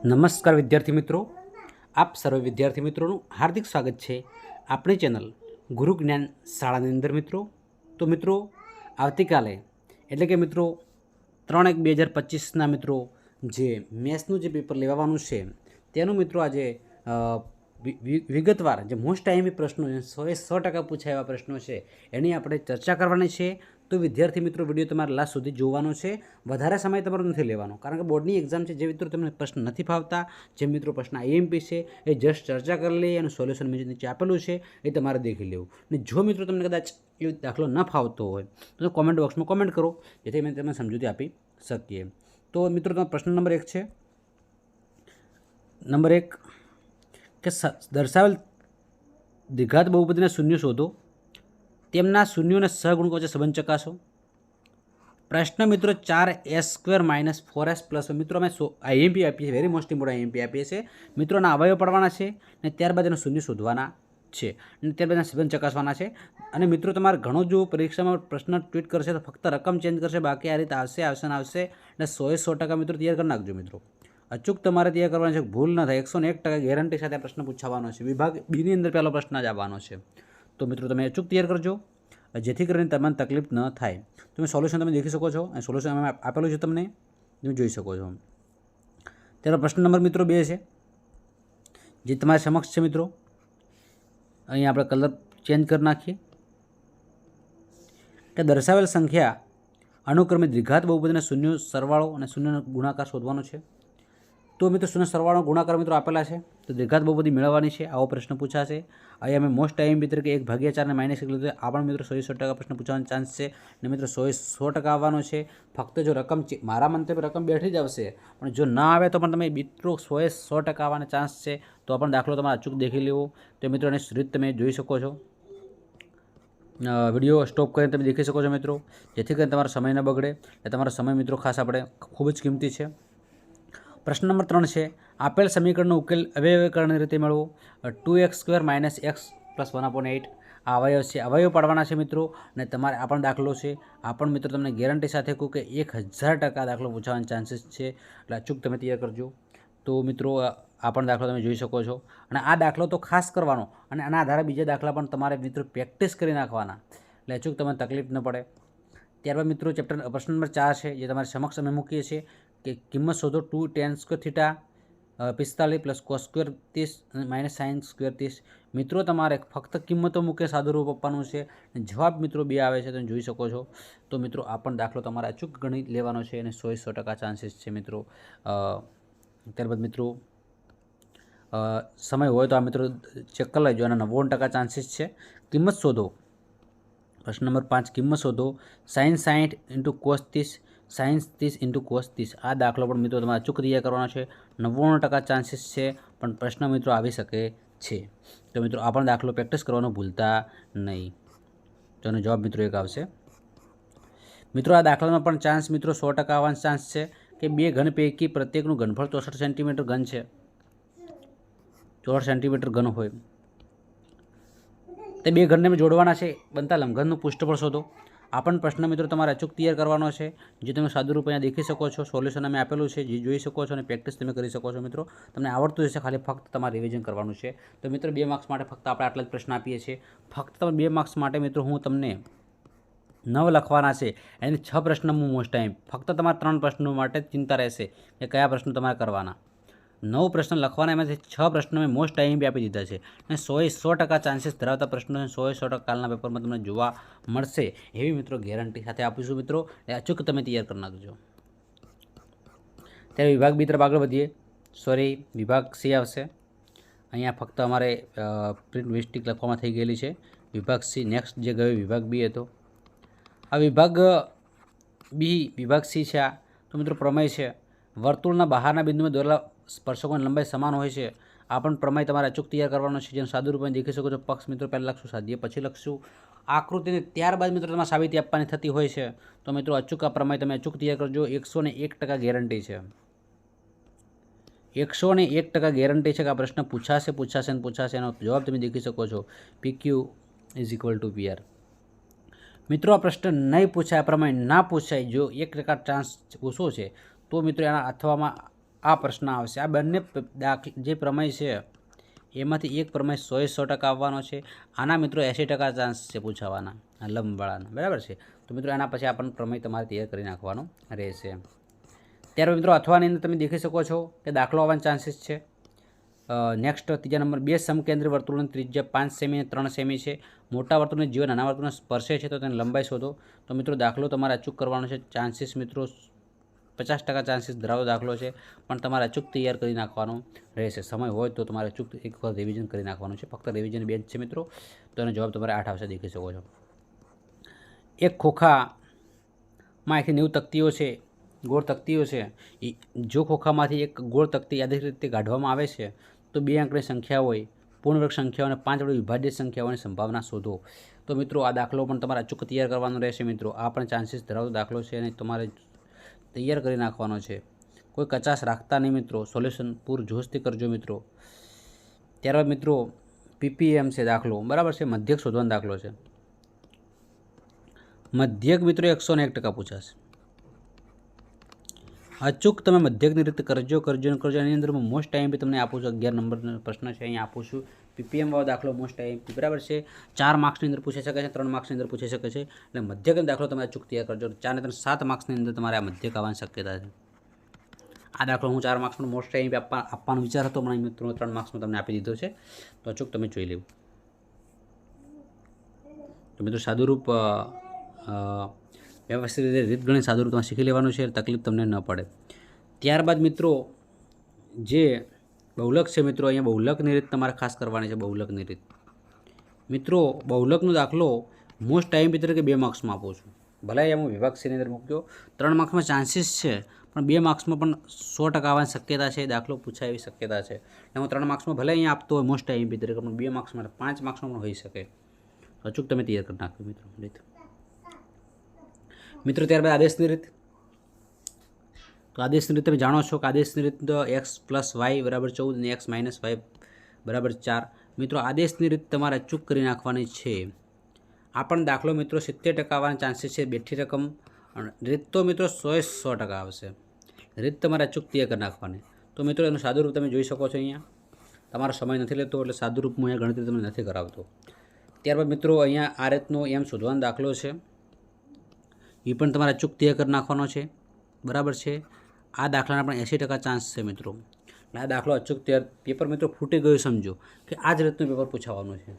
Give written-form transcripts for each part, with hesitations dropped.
નમસ્કાર વિદ્યાર્થી મિત્રો, આપ સર્વ વિદ્યાર્થી મિત્રોનું હાર્દિક સ્વાગત છે આપણી ચેનલ ગુરુ જ્ઞાન શાળાની અંદર મિત્રો. તો મિત્રો આવતીકાલે એટલે કે મિત્રો 3/1/2025ના મિત્રો જે મેથ્સનું જે પેપર લેવાનું છે તેનું મિત્રો આજે વિગતવાર જે મોસ્ટ ટાઈમી પ્રશ્નો 100% પૂછાય એવા પ્રશ્નો છે એની આપણે ચર્ચા કરવાની છે. તો વિદ્યાર્થી મિત્રો વિડીયો તમારે લાસ્ટ સુધી જોવાનો છે. વધારે સમય તમારો નથી લેવાનો, કારણ કે બોર્ડની એક્ઝામ છે. જે મિત્રો તમને પ્રશ્ન નથી ફાવતા, જે મિત્રો પ્રશ્ન આઈએમપી છે એ જસ્ટ ચર્ચા કરી લઈએ, એનું સોલ્યુશન નીચે આપેલું છે એ તમારે દેખી લેવું. અને જો મિત્રો તમને કદાચ એ દાખલો ન ફાવતો હોય તો કોમેન્ટ બોક્સમાં કોમેન્ટ કરો, જેથી અમે તમને સમજૂતી આપી શકીએ. તો મિત્રો તમારો પ્રશ્ન નંબર 1 છે. નંબર 1 કે દર્શાવેલ દ્વિઘાત બહુપદીના શૂન્ય શોધો, તેમના શૂન્યોના સહગુણકો વચ્ચે સંબંધ ચકાસો. પ્રશ્ન મિત્રો 4s² - 4s+. મિત્રો અમે આઈએમપી આપીએ, વેરી મોસ્ટ ઇમ્પોર્ટન્ટ આઈએમપી આપીએ છીએ મિત્રોના અવયવ પડવાના છે અને ત્યારબાદ એનો શૂન્ય શોધવાના છે અને ત્યારબાદ એના સંબંધ ચકાસવાના છે. અને મિત્રો તમારે ઘણો જો પરીક્ષામાં પ્રશ્ન ટ્વીટ કરશે તો ફક્ત રકમ ચેન્જ કરશે, બાકી આ રીતે આવશે અને 100% મિત્રો તૈયાર કરી નાખજો. મિત્રો અચૂક તમારે તૈયાર કરવાનું છે, ભૂલ ન થાય. 101% ગેરંટી સાથે પ્રશ્ન પૂછવાનો છે. વિભાગ બીની અંદર પહેલો પ્રશ્ન જ આવવાનો છે. તો મિત્રો તમે અચૂક તૈયાર કરજો, જેથી કરીને તમને તકલીફ ન થાય. તમે સોલ્યુશન તમે દેખી શકો છો, અને સોલ્યુશન અમે આપેલું છે, તમે જોઈ શકો છો. તેનો પ્રશ્ન નંબર મિત્રો 2 છે, જે તમારી સમક્ષ છે. મિત્રો અહીં આપણે કલર ચેન્જ કરી નાખીએ કે દર્શાવેલ સંખ્યા અનુક્રમે દ્વિઘાત બહુપદીના શૂન્ય સરવાળો અને શૂન્યનો ગુણાકાર શોધવાનો છે. તો મિત્રો શૂન્ય સરવાળો ગુણાકાર મિત્રો આપેલા છે, તો દ્વિઘાત બહુપદી મેળવવાની છે. આવો પ્રશ્ન પૂછાશે. અહીં અમે મોસ્ટ આઈએમપી તરીકે 1/4 ને -1 લીધું. આ પણ મિત્રો 100% પ્રશ્ન પૂછવાનો ચાન્સ છે. અને મિત્રો 100% આવવાનો છે. ફક્ત જો રકમ મારા મંતવ્ય રકમ બેઠી જ આવશે, પણ જો ના આવે તો પણ તમે મિત્રો 100% આવવાનો ચાન્સ છે. તો પણ દાખલો તમારે અચૂક દેખી લેવો. તો મિત્રો એની રીત તમે જોઈ શકો છો. વિડીયો સ્ટોપ કરીને તમે દેખી શકો છો મિત્રો, જેથી કરીને તમારો સમય ન બગડે. એટલે તમારો સમય મિત્રો ખાસ આપણે ખૂબ જ કિંમતી છે. પ્રશ્ન નંબર 3 છે. આપેલ સમીકરણનો ઉકેલ અવયવીકરણની રીતે મેળવો. 2x² - x + 1/8 આ અવયવ છે, અવયવ પાડવાના છે મિત્રો. અને તમારે આ પણ દાખલો છે. આ પણ મિત્રો તમને ગેરંટી સાથે કહું કે 1000% દાખલો પૂછાવાના ચાન્સીસ છે, એટલે અચૂક તમે તૈયાર કરજો. તો મિત્રો આ પણ દાખલો તમે જોઈ શકો છો. અને આ દાખલો તો ખાસ કરવાનો, અને આના આધારે બીજા દાખલા પણ તમારે મિત્રો પ્રેક્ટિસ કરી નાખવાના, એટલે અચૂક તમને તકલીફ ન પડે. ત્યારબાદ મિત્રો પ્રશ્ન નંબર 4 છે, જે તમારી સમક્ષ અમે મૂકીએ છીએ કે કિંમત શોધો. 2 tan² θ 45 + cos² 30 - sin² 30. મિત્રો તમારે ફક્ત કિંમતો મૂકે સાદું રૂપ આપવાનું છે. જવાબ મિત્રો 2 આવે છે, તમે જોઈ શકો છો. તો મિત્રો આ પણ દાખલો તમારે અચૂક ગણી લેવાનો છે, અને 100% ચાન્સીસ છે મિત્રો. ત્યારબાદ મિત્રો સમય હોય તો આ મિત્રો ચેક કરી લેજો. અને 99% ચાન્સીસ છે. કિંમત શોધો. પ્રશ્ન નંબર 5, કિંમત શોધો. sin 60 × cos 30 sin 30 × cos 30. આ દાખલો પણ મિત્રો તમારે અચૂક તૈયાર કરવાનો છે. 99% ચાન્સીસ છે, પણ પ્રશ્ન મિત્રો આવી શકે છે. તો મિત્રો આ પણ દાખલો પ્રેક્ટિસ કરવાનું ભૂલતા નહીં. તો એનો જવાબ મિત્રો 1 આવશે. મિત્રો આ દાખલાનો પણ ચાન્સ મિત્રો 100% આવવાનો ચાન્સ છે કે 2 ઘન પૈકી પ્રત્યેકનું ઘનફળ 64 સેન્ટીમીટર ઘન છે. 64 સેન્ટીમીટર ઘન હોય તે 2 ઘનને જોડવાના છે. બનતા લંબઘનનું પૃષ્ઠફળ શોધો. આ પણ પ્રશ્ન મિત્રો તમારે અચૂક તૈયાર કરવાનો છે, જે તમે સાદું રૂપ અહીંયા દેખી શકો છો. સોલ્યુશન અમે આપેલું છે, જે જોઈ શકો છો, અને પ્રેક્ટિસ તમે કરી શકો છો. મિત્રો તમને આવડતું હશે, ખાલી ફક્ત તમારે રિવિઝન કરવાનું છે. તો મિત્રો 2 માર્ક્સ માટે ફક્ત આપણે આટલા જ પ્રશ્ન આપીએ છીએ. ફક્ત તમે 2 માર્ક્સ માટે મિત્રો હું તમને 9 લખવાના છે, એની 6 પ્રશ્ન હું મોસ્ટ ટાઈમ ફક્ત તમારા 3 પ્રશ્નો માટે ચિંતા રહેશે કે કયા પ્રશ્નો તમારે કરવાના. 9 પ્રશ્ન લખવાના, એમાંથી 6 પ્રશ્નો મેં મોસ્ટ ટાઈમ આપી દીધા છે. અને 100% ચાન્સીસ ધરાવતા પ્રશ્નો 100% કાલના પેપરમાં તમને જોવા મળશે, એવી મિત્રો ગેરંટી સાથે આપીશું. મિત્રો એ અચૂક તમે તૈયાર કરી નાખજો. ત્યારે વિભાગ બી તરફ આગળ વધીએ. વિભાગ સી આવશે. અહીંયા ફક્ત અમારે પ્રિન્ટ મિસ્ટેક લખવામાં થઈ ગયેલી છે. વિભાગ સી નેક્સ્ટ જે ગયો વિભાગ બી હતો. આ વિભાગ સી છે. આ તો મિત્રો પ્રમેય છે. વર્તુળના બહારના બિંદુમાં દોરેલા સ્પર્શકોની લંબાઈ સમાન હોય છે. આ પણ પ્રમેય તમારે અચૂક તૈયાર કરવાનો છે, જેનું સાદું રૂપે દેખી શકો છો. પક્ષ મિત્રો પહેલાં લખશું, સાધ્ય પછી લખશું આકૃતિને, ત્યારબાદ મિત્રો તમારે સાબિતી આપવાની થતી હોય છે. તો મિત્રો અચૂક આ પ્રમેય તમે અચૂક તૈયાર કરજો. 101% ગેરંટી છે. 101% ગેરંટી છે કે આ પ્રશ્ન પૂછાશે. એનો જવાબ તમે દેખી શકો છો. PQ = PR. મિત્રો આ પ્રશ્ન નહીં પૂછાય, આ પ્રમાણે ના પૂછાય, જો 1% ચાન્સ ઓછો છે, તો મિત્રો એના અથવામાં આ પ્રશ્ન આવશે. આ બંને જે પ્રમેય છે એમાંથી એક પ્રમેય 100% આવવાનો છે. આના મિત્રો 80% ચાન્સ છે પૂછાવાના, આ લંબવાળાના, બરાબર છે. તો મિત્રો એના પછી આપણને પ્રમેય તમારે તૈયાર કરી નાખવાનો રહેશે. ત્યારબાદ મિત્રો અથવાની અંદર તમે દેખી શકો છો કે દાખલો આવવાના ચાન્સીસ છે. નેક્સ્ટ ત્રીજા નંબર, બે સમકેન્દ્રી વર્તુળની ત્રિજ્યા 5 સેમી અને 3 સેમી છે. મોટા વર્તુળની જીવન નાના વર્તુળને સ્પર્શે છે તો તેની લંબાઈ શોધો. તો મિત્રો દાખલો તમારે અચૂક કરવાનો છે. ચાન્સીસ મિત્રો 50% ચાન્સીસ ધરાવતો દાખલો છે, પણ તમારે અચૂક તૈયાર કરી નાખવાનો રહેશે. સમય હોય તો તમારે અચૂક એક વખત રિવિઝન કરી નાખવાનું છે. ફક્ત રિવિઝન બેન્ચ છે મિત્રો, તો એનો જવાબ તમારે 8 આવશે, દેખી શકો છો. એક ખોખામાં 190 તકતીઓ છે, ગોળ તકતીઓ છે. જો ખોખામાંથી એક ગોળ તકતી યાદચ્છિક રીતે કાઢવામાં આવે છે તો 2 અંકની સંખ્યા હોય, પૂર્ણવર્ગ સંખ્યાઓ અને 5 વડે વિભાજ્ય સંખ્યાઓની સંભાવના શોધો. તો મિત્રો આ દાખલો પણ તમારે અચૂક તૈયાર કરવાનો રહેશે મિત્રો. આ પણ ચાન્સીસ ધરાવતો દાખલો છે અને તમારે તૈયાર કરી નાખવાનો છે. કોઈ કચાશ રાખતા નહીં મિત્રો, સોલ્યુશન પૂરજોશથી કરજો મિત્રો. ત્યારબાદ મિત્રો પીપીએમ છે દાખલો, બરાબર છે. મધ્યક શોધવાનો દાખલો છે. મધ્યક મિત્રો 101% પૂછાશે. અચૂક તમે મધ્યકની રીતે કરજો. એની અંદર હું મોસ્ટ ટાઈમ બી તમને આપું છું. 11 નંબરનો પ્રશ્ન છે, અહીંયા આપું છું. પીપીએમ વાળો દાખલો મોસ્ટ ટાઈમ, બરાબર છે. 4 માર્ક્સની અંદર પૂછી શકે છે, 3 માર્ક્સની અંદર પૂછી શકે છે. એટલે મધ્યકનો દાખલો તમે અચૂક તૈયાર કરજો. 4 ને 3 7 માર્ક્સની અંદર તમારે આ મધ્યક આવવાની શક્યતા છે. આ દાખલો હું 4 માર્ક્સનો મોસ્ટ ટાઈમ આપવાનો વિચાર હતો, પણ મિત્રો 3 માર્ક્સનો તમને આપી દીધો છે, તો અચૂક તમે જોઈ લેવું. તો મિત્રો સાદુરૂપ વ્યવસ્થિત રીતે રીતગણિત સાદુરૂપ તમે શીખી લેવાનું છે, તકલીફ તમને ન પડે. ત્યારબાદ મિત્રો જે બહુલક છે મિત્રો, અહીંયા બહુલકની રીત તમારે ખાસ કરવાની છે. બહુલકની રીત મિત્રો, બહુલકનો દાખલો મોસ્ટ ટાઈમ ભી તરીકે 2 માર્ક્સમાં આપું છું. ભલે હું વિભાગ સીની અંદર મૂક્યો, 3 માર્ક્સમાં ચાન્સીસ છે, પણ 2 માર્ક્સમાં પણ 100% આવવાની શક્યતા છે. દાખલો પૂછાય એવી શક્યતા છે. એટલે હું 3 માર્ક્સમાં ભલે અહીંયા આપતો હોય મોસ્ટ ટાઈમ ભી તરીકે, પણ 2 માર્ક્સમાં 5 માર્ક્સમાં પણ હોઈ શકે. અચૂક તમે તૈયાર કરી નાખો મિત્રો રીત. મિત્રો ત્યારબાદ આદેશની રીત. તો આદેશની રીત તમે જાણો છો કે આદેશની રીત x + y = 14 અને x - y = 4. મિત્રો આદેશની રીત તમારે અચૂક કરી નાખવાની છે. આ પણ દાખલો મિત્રો 70% આવવાના ચાન્સીસ છે. બેઠી રકમ રીત તો મિત્રો 100% આવશે. રીત તમારે અચૂક તૈયાર કરી નાખવાની. તો મિત્રો એનું સાદુરૂપ તમે જોઈ શકો છો. અહીંયા તમારો સમય નથી લેતો એટલે સાદુરૂપ હું અહીંયા ગણતરી તમને નથી કરાવતો. ત્યારબાદ મિત્રો અહીંયા આ રીતનો એમ શોધવાનો દાખલો છે, એ પણ તમારે અચૂક તૈયાર કરી નાખવાનો છે, બરાબર છે. આ દાખલાના પણ 80% ચાન્સ છે મિત્રો. આ દાખલો અચૂક તૈયાર, પેપર મિત્રો ફૂટી ગયું સમજો કે આ જ રીતનું પેપર પૂછાવાનું છે.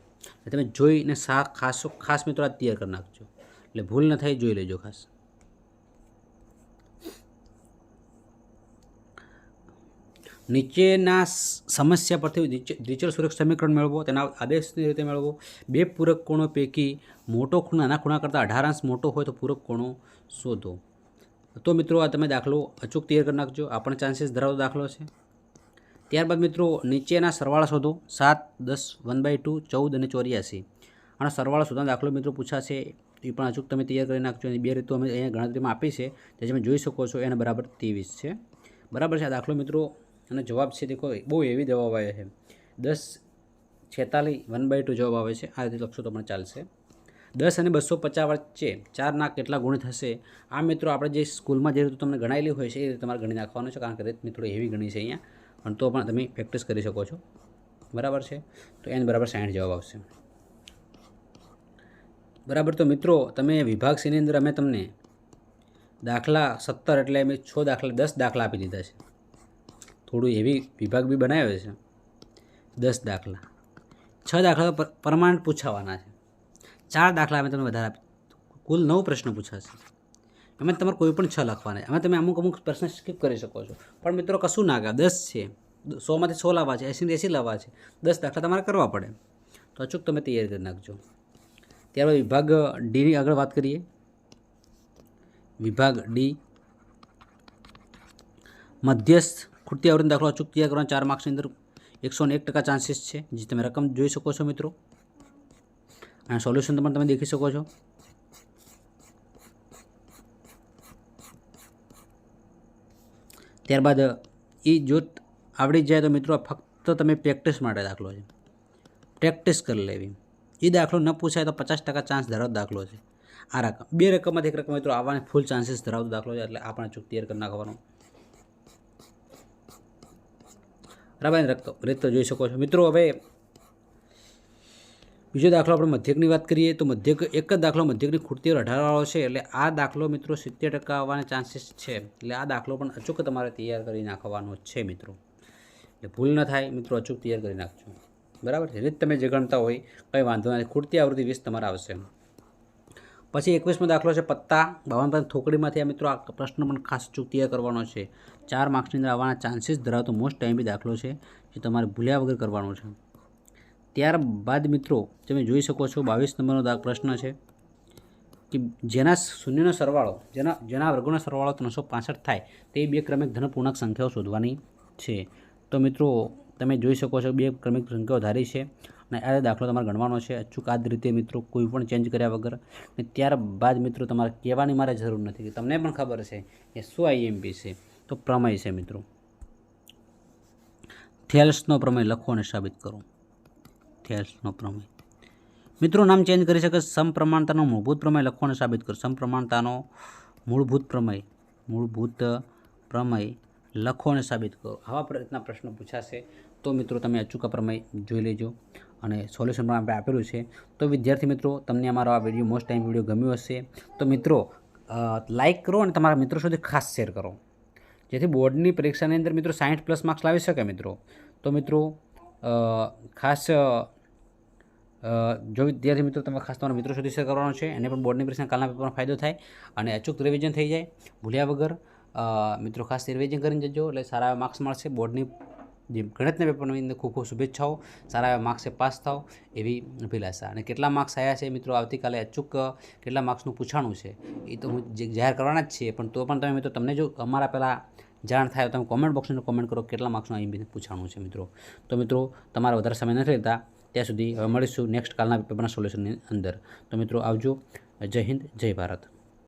તમે જોઈને ખાસ મિત્રો આ તૈયાર કરી નાખજો, એટલે ભૂલ ન થાય, જોઈ લેજો ખાસ. નીચેના સમસ્યા પરથી દ્વિચલ સુરેખ સમીકરણ મેળવો, તેના આદેશની રીતે મેળવો. 2 પૂરક કોણો પૈકી મોટો ખૂણો નાના ખૂણા કરતાં 18 અંશ મોટો હોય તો પૂરક કોણો શોધો. તો મિત્રો આ તમે દાખલો અચૂક તૈયાર કરી નાખજો. આ પણ ચાન્સીસ ધરાવતો દાખલો છે. ત્યારબાદ મિત્રો નીચેના સરવાળા શોધો. 7, 10, 1/2, 14 અને 84. આનો સરવાળો શોધવાનો દાખલો મિત્રો પૂછાશે, એ પણ અચૂક તમે તૈયાર કરી નાખજો. અને 2 રીતો અમે અહીંયા ગણતરીમાં આપી છે, જે તમે જોઈ શકો છો. એને બરાબર 23 છે, બરાબર છે. આ દાખલો મિત્રો અને જવાબ છે દેખો, બહુ એવી જવાબ આવે છે. 10, 46, 1/2 જવાબ આવે છે. આ રીતે લખશો તો પણ ચાલશે. 10 અને 250 વચ્ચે 4ના કેટલા ગુણ થશે? આ મિત્રો આપણે જે સ્કૂલમાં જે રીતે તમને ગણાયેલી હોય છે એ રીતે તમારે ગણી નાખવાનું છે, કારણ કે રીત થોડી એવી ગણી છે અહીંયા, પણ તો પણ તમે પ્રેક્ટિસ કરી શકો છો, બરાબર છે. તો n = 60 જવાબ આવશે, બરાબર. તો મિત્રો તમે વિભાગ સીની અંદર અમે તમને દાખલા 17 એટલે અમે 10 દાખલા આપી દીધા છે. થોડું એવી વિભાગ બી બનાવ્યો છે. 10 દાખલા, 6 દાખલા પરમાનન્ટ પૂછાવાના છે. 4 દાખલા અમે તમને વધારે આપી, કુલ 9 પ્રશ્નો પૂછાશે. એમાં તમારે કોઈ પણ 6 લખવાના છે. એમાં તમે અમુક પ્રશ્ન સ્કીપ કરી શકો છો, પણ મિત્રો કશું ના કરે. 10 છે, 100માંથી 100 લાવવા છે, 80 લાવવા છે. 10 દાખલા તમારે કરવા પડે, તો અચૂક તમે તૈયારી કરી નાખજો. ત્યારબાદ વિભાગ ડીની આગળ વાત કરીએ. વિભાગ ડી, મધ્યસ્થ ખૂટતી આવૃત્તિનો દાખલો અચૂક તૈયાર કરવાનો. 4 માર્ક્સની અંદર 101% ચાન્સીસ છે, જે તમે રકમ જોઈ શકો છો મિત્રો. અને સોલ્યુશન પણ તમે દેખી શકો છો. ત્યારબાદ એ જો આવડી જાય તો મિત્રો ફક્ત તમે પ્રેક્ટિસ માટે દાખલો છે, પ્રેક્ટિસ કરી લેવી. એ દાખલો ન પૂછાય તો 50% ચાન્સ ધરાવતો દાખલો છે. આ રકમ 2 રકમમાંથી 1 રકમ મિત્રો આવવાની ફૂલ ચાન્સીસ ધરાવતો દાખલો છે, એટલે આપણે અચૂક તૈયાર કરી નાખવાનો. બરાબર રીત જોઈ શકો છો મિત્રો. હવે બીજો દાખલો આપણે મધ્યકની વાત કરીએ તો મધ્યક એક જ દાખલો મધ્યકની ખૂટતી 18 છે. એટલે આ દાખલો મિત્રો 70% આવવાના ચાન્સીસ છે. એટલે આ દાખલો પણ અચૂક તમારે તૈયાર કરી નાખવાનો છે મિત્રો. એટલે ભૂલ ન થાય મિત્રો, અચૂક તૈયાર કરી નાખજો. બરાબર છે. રીત તમે જે ગણતા હોય કંઈ વાંધો નથી. ખૂટતી આવૃત્તિ 20 તમારે આવશે. પછી 21મો દાખલો છે પત્તા 52 થોકડીમાંથી. આ મિત્રો આ પ્રશ્ન પણ ખાસ અચૂક તૈયાર કરવાનો છે. 4 માર્ક્સની અંદર આવવાના ચાન્સીસ ધરાવતો મોસ્ટ ટાઈમથી દાખલો છે, જે તમારે ભૂલ્યા વગર કરવાનો છે. ત્યારબાદ મિત્રો તમે જોઈ શકો છો 22 નંબરનો પ્રશ્ન છે કે જેના શૂન્યનો સરવાળો જેના વર્ગોનો સરવાળો 365 થાય તે બે ક્રમિક ધન પૂર્ણાંક સંખ્યાઓ શોધવાની છે. તો મિત્રો તમે જોઈ શકો છો બે ક્રમિક સંખ્યાઓ ધારી છે અને આ દાખલો તમારે ગણવાનો છે અચૂક આ જ રીતે મિત્રો, કોઈ પણ ચેન્જ કર્યા વગર. અને ત્યારબાદ મિત્રો તમારે કહેવાની મારે જરૂર નથી કે તમને પણ ખબર છે કે શું આઈએમપી છે. તો પ્રમેય છે મિત્રો. થેલ્સનો પ્રમેય લખો અને સાબિત કરો. થેલ્સનો પ્રમેય મિત્રો નામ ચેન્જ કરી શકે. સમપ્રમાણતાનો મૂળભૂત પ્રમેય લખો અને સાબિત કરો. સમપ્રમાણતાનો મૂળભૂત પ્રમેય લખો અને સાબિત કરો. આવા રીતના પ્રશ્નો પૂછાશે. તો મિત્રો તમે અચૂક પ્રમેય જોઈ લેજો અને સોલ્યુશન પણ આપણે આપેલું છે. તો વિદ્યાર્થી મિત્રો તમને અમારો આ વિડીયો મોસ્ટ ટાઈમ વિડીયો ગમ્યો હશે તો મિત્રો લાઇક કરો અને તમારા મિત્રો સુધી ખાસ શેર કરો, જેથી બોર્ડની પરીક્ષાની અંદર મિત્રો 60+ માર્ક્સ લાવી શકે મિત્રો. તો મિત્રો ખાસ જો વિદ્યાર્થી મિત્રો તમે ખાસ તમારા મિત્રો સુધી શેર કરવાનો છે, એને પણ બોર્ડની પરીક્ષા કાલના પેપરમાં ફાયદો થાય અને અચૂક રિવિઝન થઈ જાય ભૂલ્યા વગર. મિત્રો ખાસ રિવિઝન કરીને જજો એટલે સારા એવા માર્ક્સ મળશે. બોર્ડની જે ગણિતના પેપરની અંદર ખૂબ ખૂબ શુભેચ્છાઓ. સારા એવા માર્ક્સે પાસ થાવ એવી અભિલાષા. અને કેટલા માર્ક્સ આવ્યા છે મિત્રો આવતીકાલે અચૂક કેટલા માર્ક્સનું પૂછાણું છે એ તો હું જાહેર કરવાના જ છીએ, પણ તો પણ તમે મિત્રો તમને જો અમારા પહેલાં જાણ થાય તો તમે કોમેન્ટ બોક્સની અંદર કોમેન્ટ કરો કેટલા માર્ક્સનું આઈએમપી પૂછાણું છે મિત્રો. તો મિત્રો તમારે વધારે સમય નથી લેતા, ત્યાં સુધી હવે મળીશું નેક્સ્ટ કાલના પેપરના સોલ્યુશનની અંદર. તો મિત્રો આવજો. જય હિન્દ, જય ભારત.